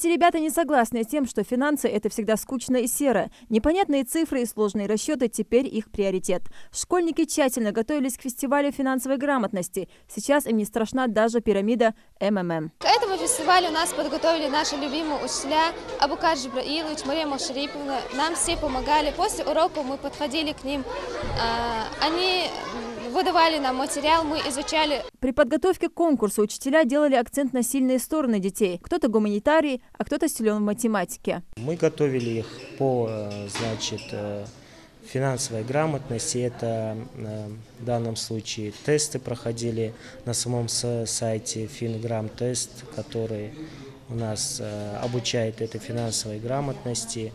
эти ребята не согласны с тем, что финансы – это всегда скучно и серо. Непонятные цифры и сложные расчеты – теперь их приоритет. Школьники тщательно готовились к фестивалю финансовой грамотности. Сейчас им не страшна даже пирамида МММ. К этому фестивалю нас подготовили наши любимые учителя Абукар Джибраилович, Мария Мошариповна. Нам все помогали. После уроков мы подходили к ним. Они выдавали нам материал, мы изучали. При подготовке к конкурсу учителя делали акцент на сильные стороны детей. Кто-то гуманитарий, а кто-то силен в математике. Мы готовили их по, финансовой грамотности. Это в данном случае тесты проходили на самом сайте Финграм-тест, который у нас обучает этой финансовой грамотности.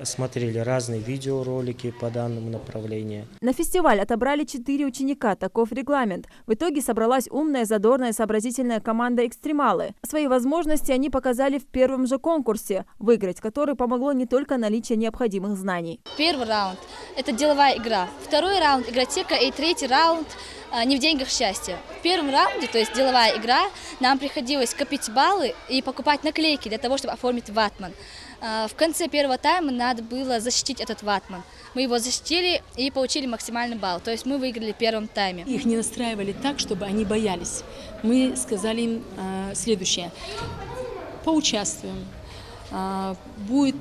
Смотрели разные видеоролики по данному направлению. На фестиваль отобрали 4 ученика, таков регламент. В итоге собралась умная, задорная, сообразительная команда «Экстремалы». Свои возможности они показали в первом же конкурсе, выиграть который помогло не только наличие необходимых знаний. Первый раунд – это деловая игра. Второй раунд – игротека. И третий раунд – не в деньгах счастье. В первом раунде, то есть деловая игра, нам приходилось копить баллы и покупать наклейки для того, чтобы оформить ватман. В конце первого тайма надо было защитить этот ватман. Мы его защитили и получили максимальный балл. То есть мы выиграли в первом тайме. Их не настраивали так, чтобы они боялись. Мы сказали им следующее. Поучаствуем. Будет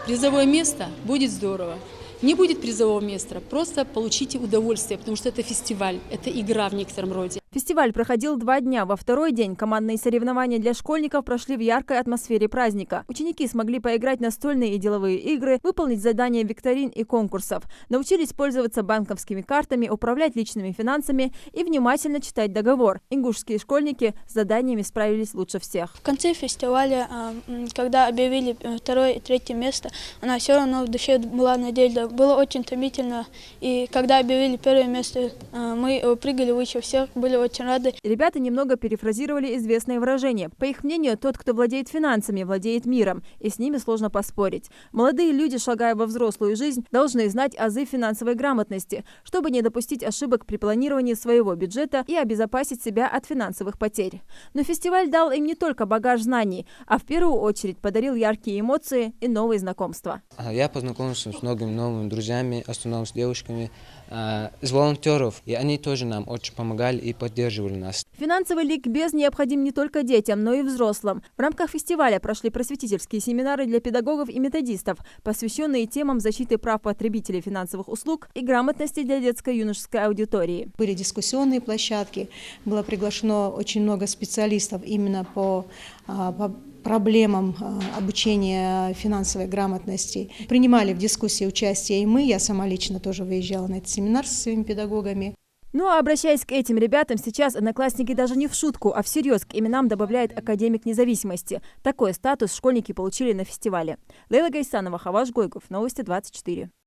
призовое место, будет здорово. Не будет призового места, просто получите удовольствие, потому что это фестиваль, это игра в некотором роде. Фестиваль проходил 2 дня. Во второй день командные соревнования для школьников прошли в яркой атмосфере праздника. Ученики смогли поиграть в настольные и деловые игры, выполнить задания викторин и конкурсов, научились пользоваться банковскими картами, управлять личными финансами и внимательно читать договор. Ингушские школьники с заданиями справились лучше всех. В конце фестиваля, когда объявили 2 и 3 место, она все равно в душе была надежда. Было очень томительно. И когда объявили 1 место, мы прыгали выше всех, были очень рады. Ребята немного перефразировали известное выражение. По их мнению, тот, кто владеет финансами, владеет миром, и с ними сложно поспорить. Молодые люди, шагая во взрослую жизнь, должны знать азы финансовой грамотности, чтобы не допустить ошибок при планировании своего бюджета и обезопасить себя от финансовых потерь. Но фестиваль дал им не только багаж знаний, а в первую очередь подарил яркие эмоции и новые знакомства. Я познакомился с многими новыми друзьями, в основном с девушками, с волонтеров, и они тоже нам очень помогали и поддерживали нас. Финансовый ликбез необходим не только детям, но и взрослым. В рамках фестиваля прошли просветительские семинары для педагогов и методистов, посвященные темам защиты прав потребителей финансовых услуг и грамотности для детско-юношеской аудитории. Были дискуссионные площадки, было приглашено очень много специалистов именно по проблемам обучения финансовой грамотности. Принимали в дискуссии участие и мы, я сама лично тоже выезжала на этот семинар со своими педагогами. Ну а обращаясь к этим ребятам, сейчас одноклассники даже не в шутку, а всерьез к именам добавляет академик независимости. Такой статус школьники получили на фестивале. Лейла Гайсанова, Хаваш Гойков, Новости 24.